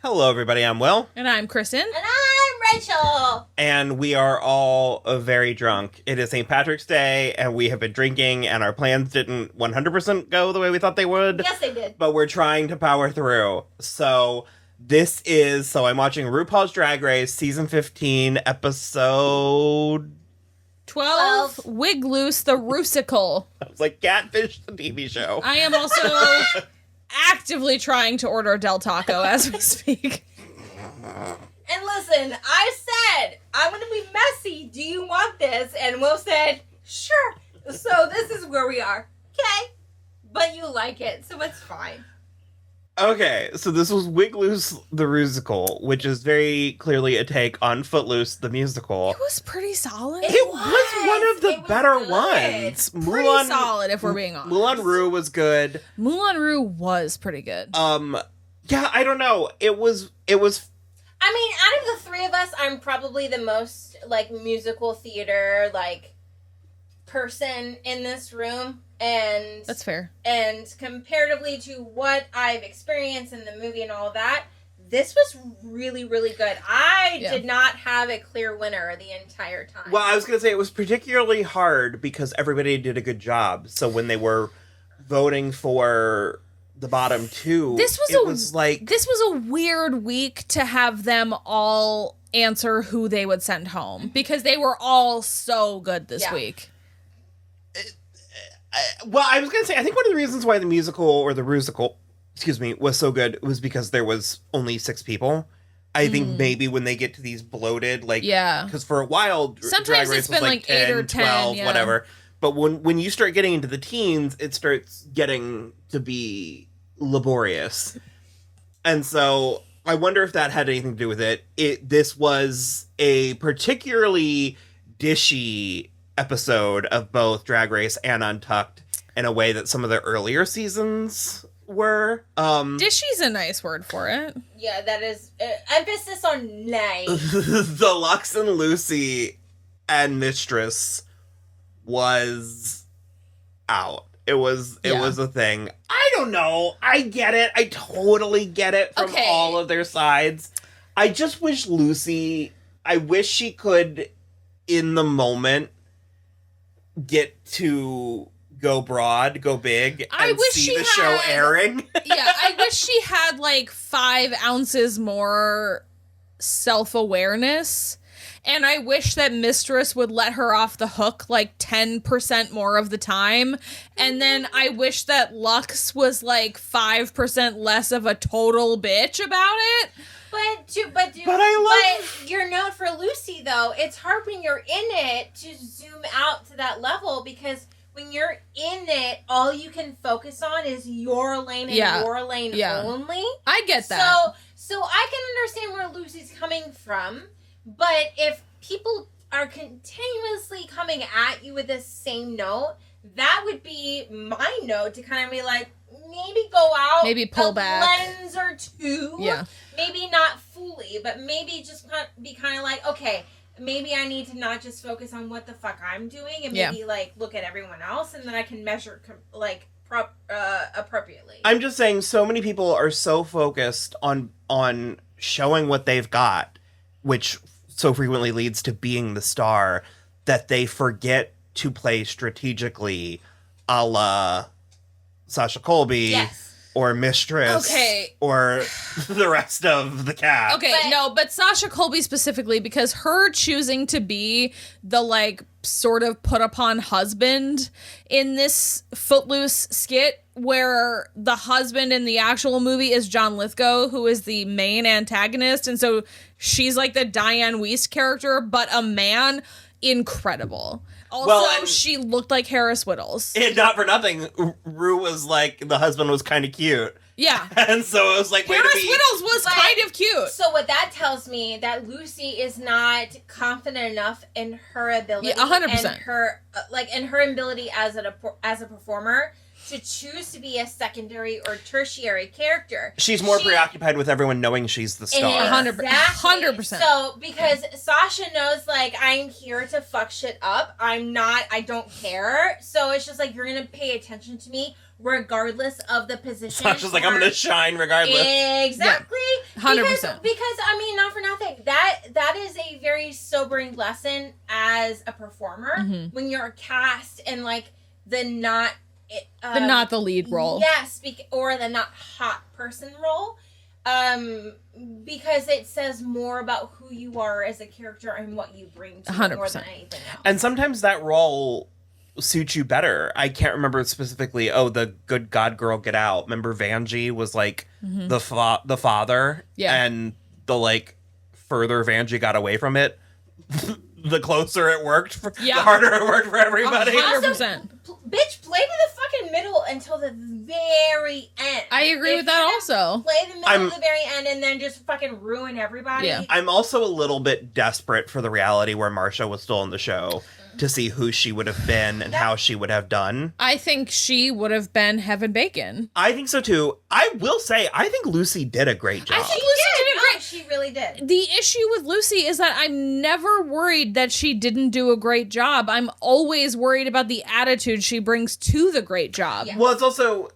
Hello, everybody. I'm Will. And I'm Kristen. And I'm Rachel. And we are all very drunk. It is St. Patrick's Day, and we have been drinking, and our plans didn't 100% go the way we thought they would. Yes, they did. But we're trying to power through. So this is, I'm watching RuPaul's Drag Race, Season 15, Episode 12. Wig Loose, the Rusical. I was like, Catfish, the TV show. I am also actively trying to order Del Taco as we speak. And listen, I said, I'm going to be messy. Do you want this? And Will said, sure. So this is where we are. Okay. But you like it, so it's fine. Okay, so this was Wig Loose, the Rusical, which is very clearly a take on Footloose, the musical. It was pretty solid. It was one of the better ones. Pretty solid, if we're being honest. Moulin Rouge was good. Moulin Rouge was pretty good. Yeah, I don't know. It was. I mean, out of the three of us, I'm probably the most, musical theater, person in this room. And that's fair. And comparatively to what I've experienced in the movie and all that, this was really, really good. I did not have a clear winner the entire time. Well, I was going to say it was particularly hard because everybody did a good job. So when they were voting for the bottom two, this was a weird week to have them all answer who they would send home because they were all so good this week. Well, I was going to say, I think one of the reasons why the musical, or the Rusical, was so good was because there was only 6 people. I think maybe when they get to these bloated, because for a while, sometimes Drag Race it's been was 10, 8 or 10, 12, whatever. But when you start getting into the teens, it starts getting to be laborious. And so I wonder if that had anything to do with it. This was a particularly dishy episode of both Drag Race and Untucked in a way that some of the earlier seasons were. Dishy's a nice word for it. Yeah, that is emphasis on nice. The Lux and Lucy and Mistress was out. It was a thing. I don't know. I get it. I totally get it from all of their sides. I just wish I wish she could, in the moment, get to go broad, go big, and see the show airing. Yeah, I wish she had 5 ounces more self-awareness. And I wish that Mistress would let her off the hook 10% more of the time. And then I wish that Lux was 5% less of a total bitch about it. But your note for Lucy, though, it's hard when you're in it to zoom out to that level because when you're in it, all you can focus on is your lane and your lane only. I get that. So I can understand where Lucy's coming from, but if people are continuously coming at you with the same note, that would be my note to kind of be maybe go out, maybe pull back lens or two. Yeah. Maybe not fully, but maybe just be kind of okay, maybe I need to not just focus on what the fuck I'm doing and maybe look at everyone else and then I can measure appropriately. I'm just saying so many people are so focused on showing what they've got, which so frequently leads to being the star, that they forget to play strategically a la Sasha Colby or Mistress or the rest of the cast. But Sasha Colby specifically, because her choosing to be the sort of put upon husband in this Footloose skit where the husband in the actual movie is John Lithgow, who is the main antagonist. And so she's the Diane Wiest character, but a man. Incredible. Also, she looked like Harris Whittles. And not for nothing, Rue was the husband was kind of cute. Yeah. And so it was Harris Whittles was kind of cute. So what that tells me, that Lucy is not confident enough in her ability. 100%. And her, in her ability as a performer to choose to be a secondary or tertiary character. She's more preoccupied with everyone knowing she's the star. 100%. So, because Sasha knows, I'm here to fuck shit up. I don't care. So it's just you're going to pay attention to me regardless of the position. Sasha's like, I'm going to shine regardless. Exactly. Yeah, 100%. Because, I mean, not for nothing, that is a very sobering lesson as a performer when you're cast in, like, the not the lead role. Yes, or the not hot person role. Because it says more about who you are as a character and what you bring to it more than anything else. And sometimes that role suits you better. I can't remember specifically. Oh, the good God girl, get out. Remember Vanjie was like the father, and the like further Vanjie got away from it, the closer it worked, the harder it worked for everybody. 100%. Bitch, play to the fucking middle until the very end. I agree with that also. Play the middle to the very end and then just fucking ruin everybody. Yeah. I'm also a little bit desperate for the reality where Marsha was still on the show to see who she would have been and how she would have done. I think she would have been Heaven Bacon. I think so too. I will say, I think Lucy did a great job. I think Lucy did a great. She really did. The issue with Lucy is that I'm never worried that she didn't do a great job. I'm always worried about the attitude she brings to the great job. Yeah. Well, it's also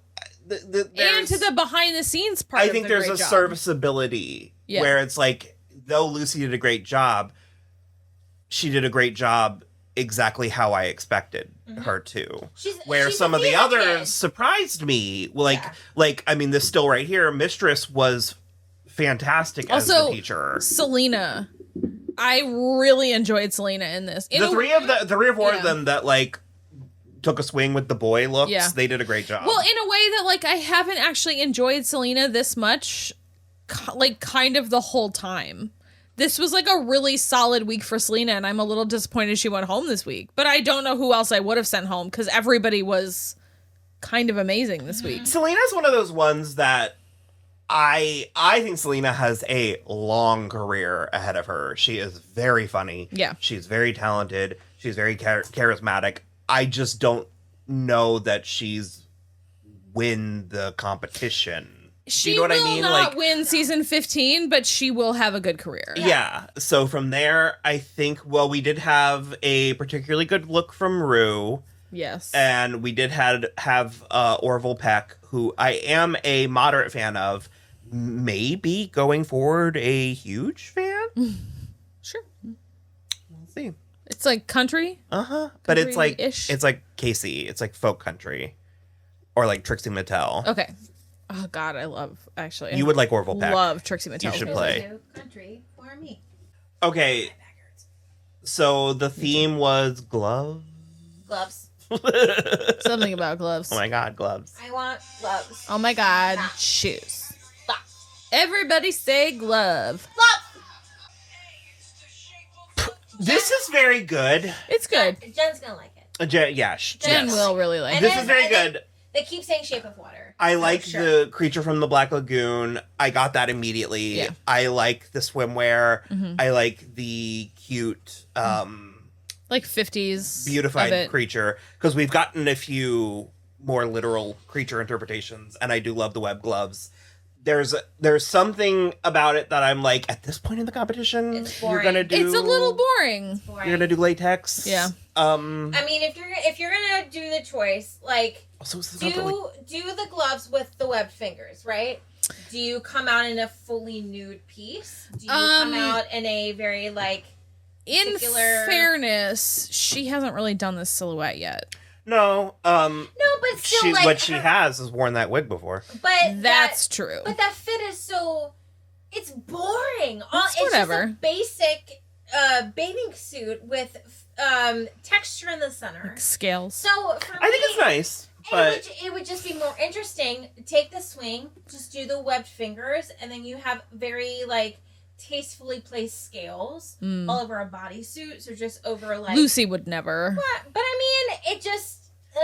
and to the behind the scenes part. I think there's a serviceability where it's like, though Lucy did a great job, she did a great job exactly how I expected her to. Where some of the others surprised me. Like I mean, this still right here, Mistress was fantastic as the teacher. Selena. I really enjoyed Selena in this. The three or four of them that like took a swing with the boy looks, they did a great job. Well, in a way that like I haven't actually enjoyed Selena this much, like kind of the whole time. This was like a really solid week for Selena, and I'm a little disappointed she went home this week. But I don't know who else I would have sent home because everybody was kind of amazing this week. Selena's one of those ones that I think Selena has a long career ahead of her. She is very funny. Yeah. She's very talented. She's very charismatic. I just don't know that she's win the competition. She you know what will I mean? not win season 15, but she will have a good career. Yeah. So from there, I think, well, we did have a particularly good look from Ru. Yes. And we did have Orville Peck, who I am a moderate fan of, maybe going forward a huge fan. Sure. We'll see. It's like country. But it's like Casey. It's like folk country. Or like Trixie Mattel. Okay. Oh God, I love actually. You would like Orville Peck. Love Trixie Mattel. You should play. Country for me. Okay. So the theme was gloves. Something about gloves. Oh my God, gloves. I want gloves. Oh my God, shoes. Everybody say glove. This is very good. It's good. Jen's gonna like it. Jen will really like it. This is very good. They keep saying Shape of Water. I like the creature from the Black Lagoon. I got that immediately. Yeah. I like the swimwear. I like the cute, like 50s beautified creature. Because we've gotten a few more literal creature interpretations, and I do love the web gloves. There's something about it that I'm like, at this point in the competition, you're gonna do. It's a little boring. You're gonna do latex. Yeah. I mean, if you're gonna do the choice, like, do the gloves with the webbed fingers, right? Do you come out in a fully nude piece? Do you come out in a very like? In fairness, she hasn't really done this silhouette yet. No. No, but still, what she has is worn that wig before. But that's true. But that fit is so. It's boring. It's whatever. just a basic bathing suit with texture in the center, like scales. So for me, I think it's nice. But it would just be more interesting. Take the swing, just do the webbed fingers, and then you have very like tastefully placed scales all over a bodysuit. So just over like Lucy would never. But I mean, it just.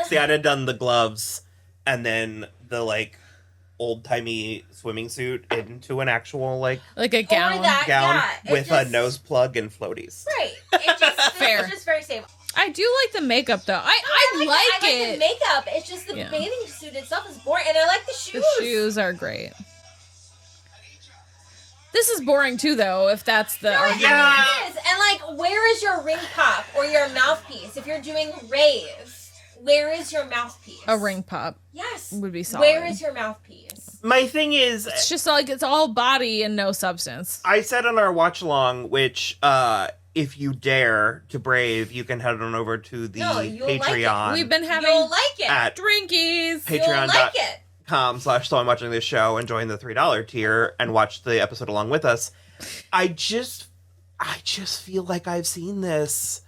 See, I'd have done the gloves and then the like old timey swimming suit into an actual like a gown with a nose plug and floaties. Right. It just fair. It's just very safe. I do like the makeup though. I like it. The makeup. It's just the bathing suit itself is boring, and I like the shoes. The shoes are great. This is boring too, though. If that's the argument. Yeah, it is. And like, where is your ring pop or your mouthpiece if you're doing rave? Where is your mouthpiece? A ring pop. Yes. Would be solid. Where is your mouthpiece? My thing is, It's just like it's all body and no substance. I said on our watch along, which if you dare to brave, you can head on over to the you'll like Patreon. it. We've been having You'll like it. At drinkies. You'll like it. patreon.com/soimwatching this show and join the $3 tier and watch the episode along with us. I just feel like I've seen this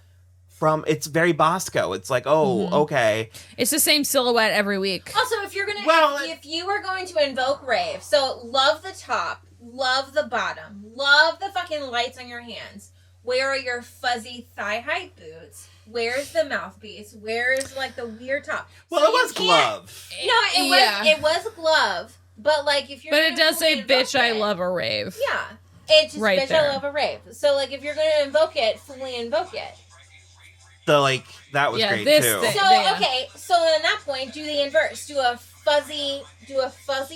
from, it's very Bosco. It's like, okay. It's the same silhouette every week. Also, if you're gonna, if you were going to invoke rave, so love the top, love the bottom, love the fucking lights on your hands. Where are your fuzzy thigh-high boots? Where's the mouthpiece? Where's like the weird top? Well, it was glove. No, it was glove. But like if you're, but it does say, "Bitch, I love a rave." Yeah, it just right bitch, there. I love a rave. So like if you're gonna invoke it, fully invoke it. So like that was great this too. thing. So Yeah. okay, so on that point, do the inverse. Do a fuzzy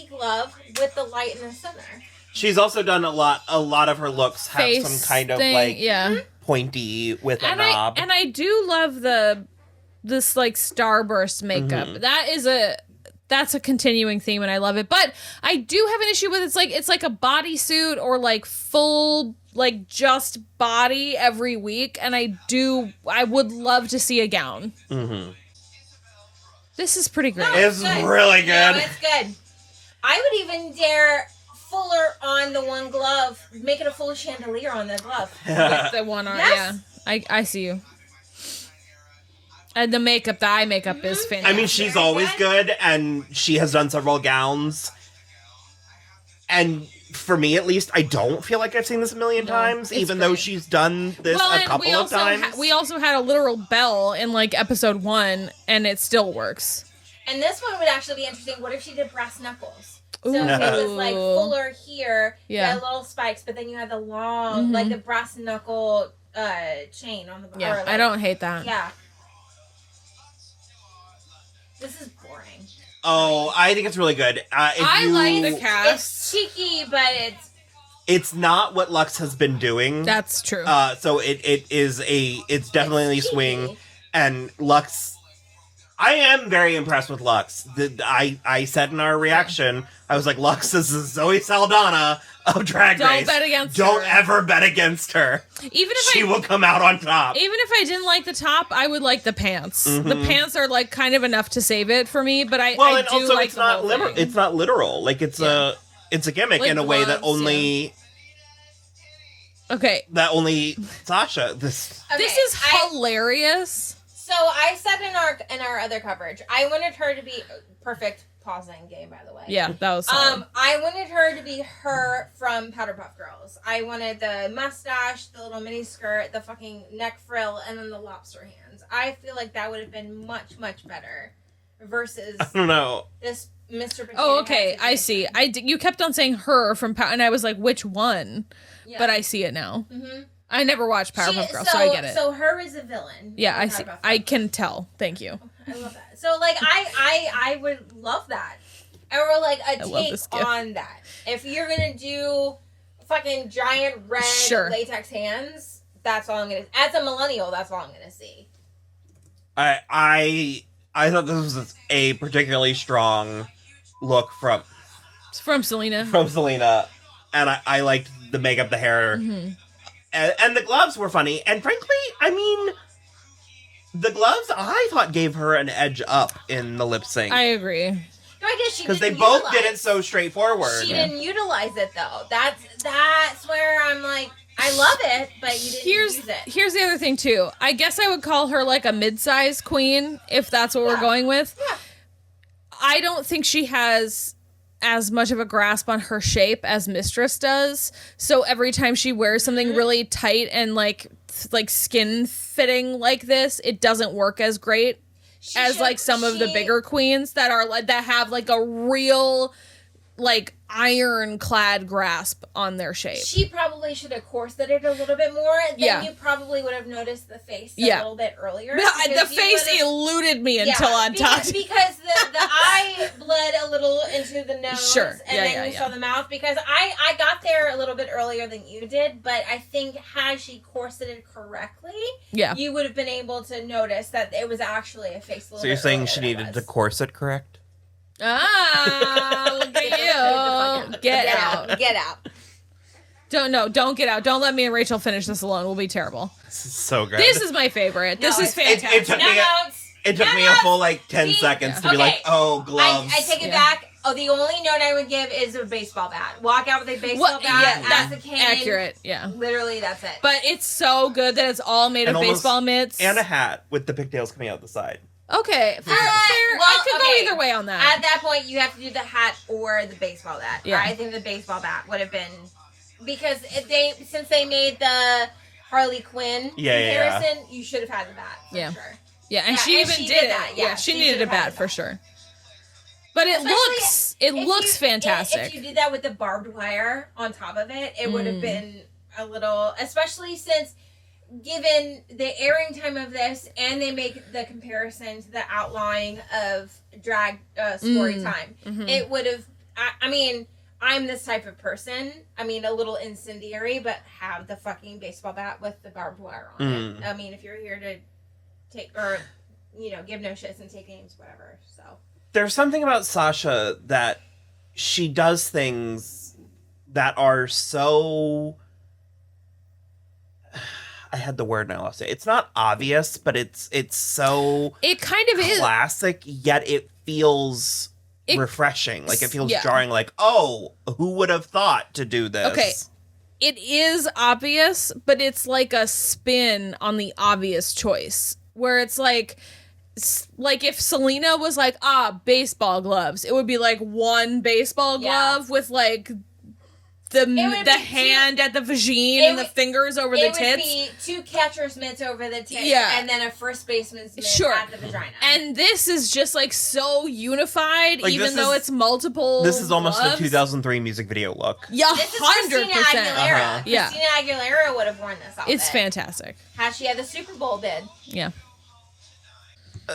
glove with the light in the center. She's also done a lot of her looks have Face some kind of thing, like pointy with a knob. And I do love this like starburst makeup. That's a continuing theme and I love it. But I do have an issue with it's like a bodysuit or like full like just body every week, and I would love to see a gown. This is pretty great. It's really good. No, it's good. I would even dare fuller on the one glove, make it a full chandelier on the glove. With the one arm, Yes. yeah. I see you. And the eye makeup is fantastic. I mean, she's always good, and she has done several gowns. And for me, at least, I don't feel like I've seen this a million times, even though she's done this a couple of times. We also had a literal bell in like episode 1, and it still works. And this one would actually be interesting. What if she did brass knuckles? So Ooh. if it was like fuller here, Yeah. you had little spikes, but then you had the long, like the brass knuckle chain on the bottom. Yeah, I don't hate that. Yeah. This is boring. Oh, I think it's really good. I like the cast. It's cheeky, but It's not what Lux has been doing. That's true. So it's definitely a swing, and Lux. I am very impressed with Lux. I said in our reaction, I was like, Lux is the Zoe Saldana of Drag Race. Don't bet against her. Don't ever bet against her. Even if she will come out on top. Even if I didn't like the top, I would like the pants. The pants are like kind of enough to save it for me, but I do also like it's the not whole thing. It's not literal. Like it's a gimmick Like in a way that gloves, only Okay. Sasha. This is hilarious. So I said in our other coverage, I wanted her to be perfect pausing game, by the way. Yeah, that was solid. I wanted her to be her from Powderpuff Girls. I wanted the mustache, the little mini skirt, the fucking neck frill, and then the lobster hands. I feel like that would have been much, much better versus I don't know. this Mr. Potato Oh, okay. Head I see. You kept on saying her from and I was like, which one? Yeah. But I see it now. Mm-hmm. I never watched Powerpuff Girls, so I get it. So her is a villain. Yeah, I see. Powerpuff I Girls. can tell. Thank you. I love that. So like I would love that. Or like a love take this gift. on that. If you're gonna do fucking giant red latex hands, that's all I'm gonna. As a millennial, that's all I'm gonna see. I thought this was a particularly strong look from Selena. From Selena, and I liked the makeup, the hair, and the gloves were funny. And frankly, I mean, the gloves I thought gave her an edge up in the lip sync. I agree. No, I guess she because they didn't both utilize- did it so straightforward. She didn't utilize it though. That's where I'm like, I love it, but you didn't use it. Here's the other thing too. I guess I would call her like a mid-size queen if that's what we're going with. Yeah. I don't think she has as much of a grasp on her shape as Mistress does. So every time she wears something really tight and like skin fitting like this, it doesn't work as great as like some of the bigger queens that are like that have like a real like ironclad grasp on their shape. She probably should have corseted a little bit more. Then you probably would have noticed the face a little bit earlier. The face eluded me until untucked. Because the eye bled a little into the nose. Sure. And then you saw the mouth. Because I got there a little bit earlier than you did. But I think had she corseted correctly, you would have been able to notice that it was actually a face a little bit. So you're saying she needed the corset correct? Look at you. Get out. Get out. Don't get out. Don't let me and Rachel finish this alone. We'll be terrible. This is so good. This is my favorite. This is fantastic. It took me a full 10 seconds to be like, oh, gloves. I take it back. Oh, the only note I would give is a baseball bat. Walk out with a baseball bat as a cane. Accurate, yeah. Literally, that's it. But it's so good that it's all made of baseball mitts. And a hat with the pigtails coming out the side. Okay, fair. I could go either way on that. At that point, you have to do the hat or the baseball bat. Yeah. I think the baseball bat would have been... Because since they made the Harley Quinn comparison, you should have had the bat, for sure. Yeah, and she even did it. Yeah, she needed a bat, for sure. But it looks fantastic. If you did that with the barbed wire on top of it, it would have been a little... Especially since... Given the airing time of this, and they make the comparison to the outlawing of drag story time, it would have. I mean, I'm this type of person. I mean, a little incendiary, but have the fucking baseball bat with the barbed wire on it. I mean, if you're here to take or give no shits and take names, whatever. So there's something about Sasha that she does things that are so. I had the word and I lost it. It's not obvious, but it's so... It kind of is. Classic, yet it feels refreshing. Like, it feels jarring. Like, oh, who would have thought to do this? Okay. It is obvious, but it's like a spin on the obvious choice. Where it's like if Selena was like, baseball gloves, it would be like one baseball glove with like... The hand at the vagine and the fingers over the tits. It would be two catcher's mitts over the tits and then a first baseman's mitt at the vagina. And this is just like so unified, even though it's multiple This is almost a 2003 music video look. Yeah, 100%. Christina Aguilera. Christina Aguilera would have worn this outfit. It's fantastic. How she had the Super Bowl bid. Yeah.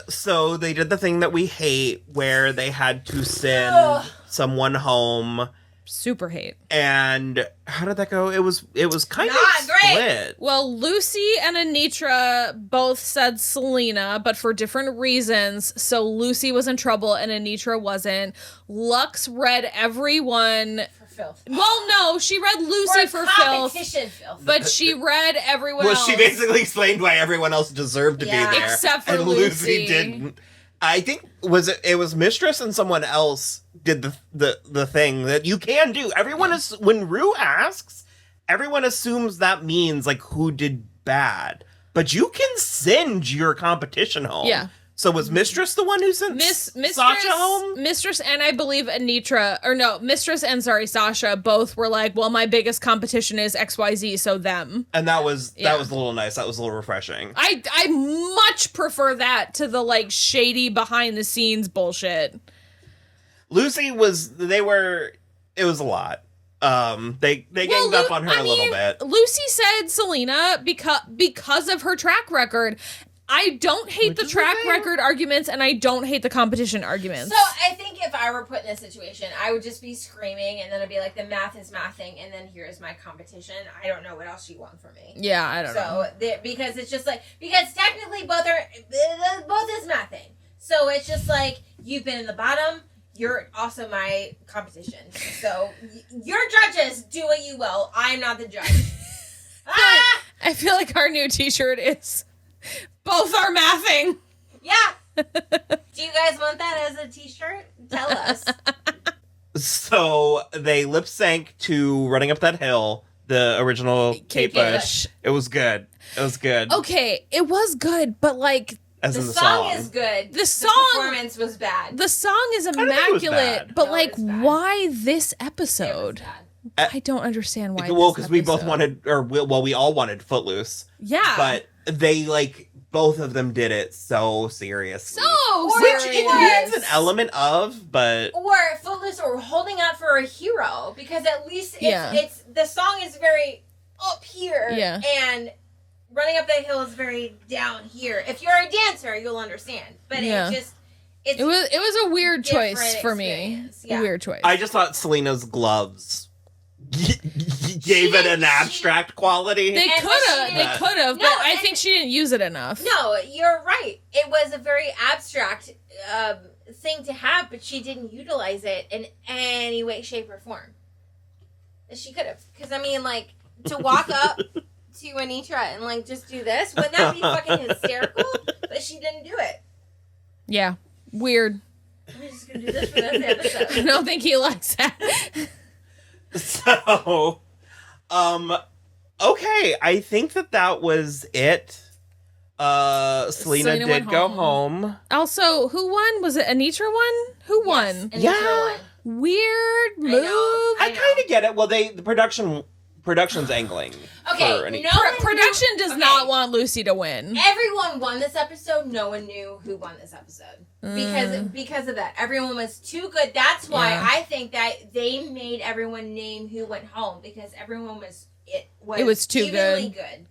So they did the thing that we hate where they had to send someone home. Super hate. And how did that go? It was kind of split. Well, Lucy and Anitra both said Selena, but for different reasons. So Lucy was in trouble and Anitra wasn't. Lux read everyone for filth. Well, no, she read Lucy for filth. But she read everyone else. Well, she basically explained why everyone else deserved to be there. Except for and Lucy didn't. I think it was Mistress and someone else did the thing that you can do. Everyone is when Ru asks, everyone assumes that means like who did bad, but you can send your competition home. Yeah. So was Mistress the one who sent Sasha home? Mistress and I believe Anitra, or no, Mistress and Sasha both were like, well, my biggest competition is XYZ, so them. And that was a little nice. That was a little refreshing. I much prefer that to the like shady behind the scenes bullshit. Lucy it was a lot. They ganged up on her a little bit. Lucy said Selena because of her track record. I don't hate the track record arguments, and I don't hate the competition arguments. So I think if I were put in this situation, I would just be screaming, and then I'd be like, the math is mathing, and then here's my competition. I don't know what else you want from me. Yeah, I don't know. Because it's just like, because technically both is mathing. So it's just like, you've been in the bottom, you're also my competition. So your judges, do what you will. I'm not the judge. I feel like our new t-shirt is... Both are mathing. Yeah. Do you guys want that as a t-shirt? Tell us. So they lip sync to Running Up That Hill, the original Kate Bush. It was good. Okay, it was good, but like the song is good. The performance was bad. The song is immaculate, but like why this episode? I don't understand why. Well, because we both wanted, we all wanted Footloose. Yeah. But they like both of them did it so seriously. serious. Which it needs an element of, but... Or Footloose, or holding out for a hero, because at least it's the song is very up here, and running up that hill is very down here. If you're a dancer, you'll understand. But it was a weird choice for me. Yeah. A weird choice. I just thought Selena's gloves gave it an abstract quality. They could have, but I think she didn't use it enough. No, you're right. It was a very abstract thing to have, but she didn't utilize it in any way, shape, or form. She could have. Because, I mean, like, to walk up to Anitra and, like, just do this, wouldn't that be fucking hysterical? But she didn't do it. Yeah. Weird. I'm just going to do this for this episode. I don't think he likes that. So, okay, I think that was it. Selena did go home. Also, who won? Was it Anitra won? Who won? Anitra won. Weird move. I kind of get it. Well, the production's angling. Okay, production does not want Lucy to win. Everyone won this episode. No one knew who won this episode because of that. Everyone was too good. That's why I think that they made everyone name who went home, because everyone was too evenly good.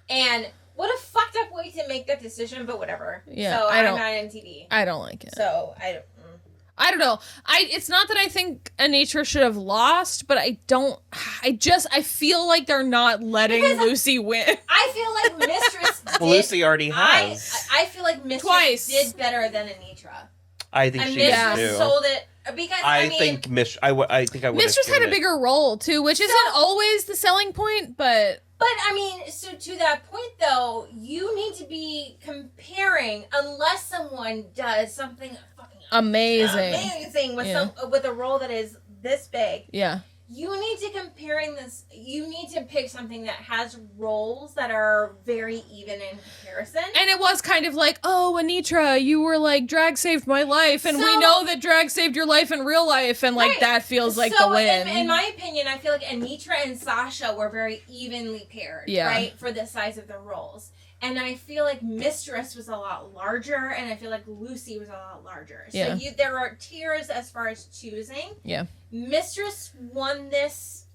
And what a fucked up way to make that decision, but whatever. Yeah, so I'm not MTV. I don't like it. So I don't know. It's not that I think Anitra should have lost, but I feel like they're not letting Lucy win. I feel like Mistress well, Lucy already has. I feel like Mistress did better than Anitra. I think she did too. Sold it because I think I would. Mistress had a bigger role too, which isn't always the selling point, but. But, I mean, so to that point, though, you need to be comparing, unless someone does something fucking amazing with a role that is this big. Yeah. You need to you need to pick something that has roles that are very even in comparison. And it was kind of like, oh, Anitra, you were like, drag saved my life, and we know that drag saved your life in real life, and like that feels like the win. In my opinion, I feel like Anitra and Sasha were very evenly paired, right, for the size of the roles. And I feel like Mistress was a lot larger, and I feel like Lucy was a lot larger. So there are tiers as far as choosing. Yeah. Mistress won this.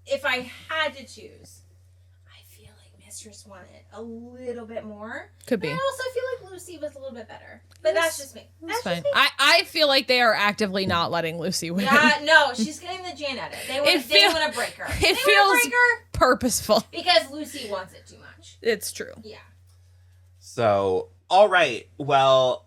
If I had to choose, I feel like Mistress won it a little bit more. Could be. But I also feel like Lucy was a little bit better. But that's just me. That's fine. I feel like they are actively not letting Lucy win. No, she's getting the Jan edit. They want to break her. It feels purposeful. Because Lucy wants it too much. It's true. Yeah. So, all right. Well,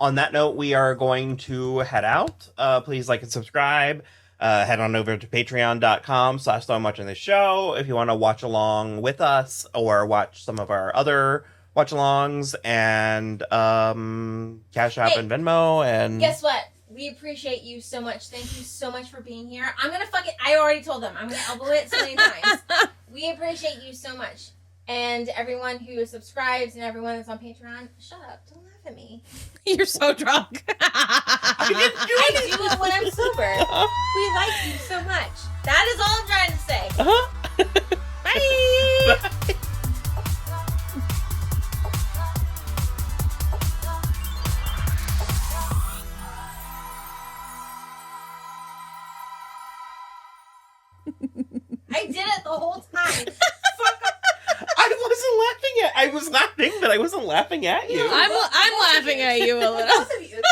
on that note, we are going to head out. Please like and subscribe. Head on over to patreon.com/soimwatching the show if you want to watch along with us or watch some of our other watch-alongs, and Cashapp and Venmo. And guess what? We appreciate you so much. Thank you so much for being here. I already told them. I'm going to elbow it so many times. We appreciate you so much. And everyone who subscribes and everyone that's on Patreon, shut up. Don't laugh at me. You're so drunk. I didn't do I do it when I'm sober. We like you so much. That is all I'm trying to say. Bye. I did it the whole time. I was laughing, but I wasn't laughing at you. I'm laughing at you a little. Both of you.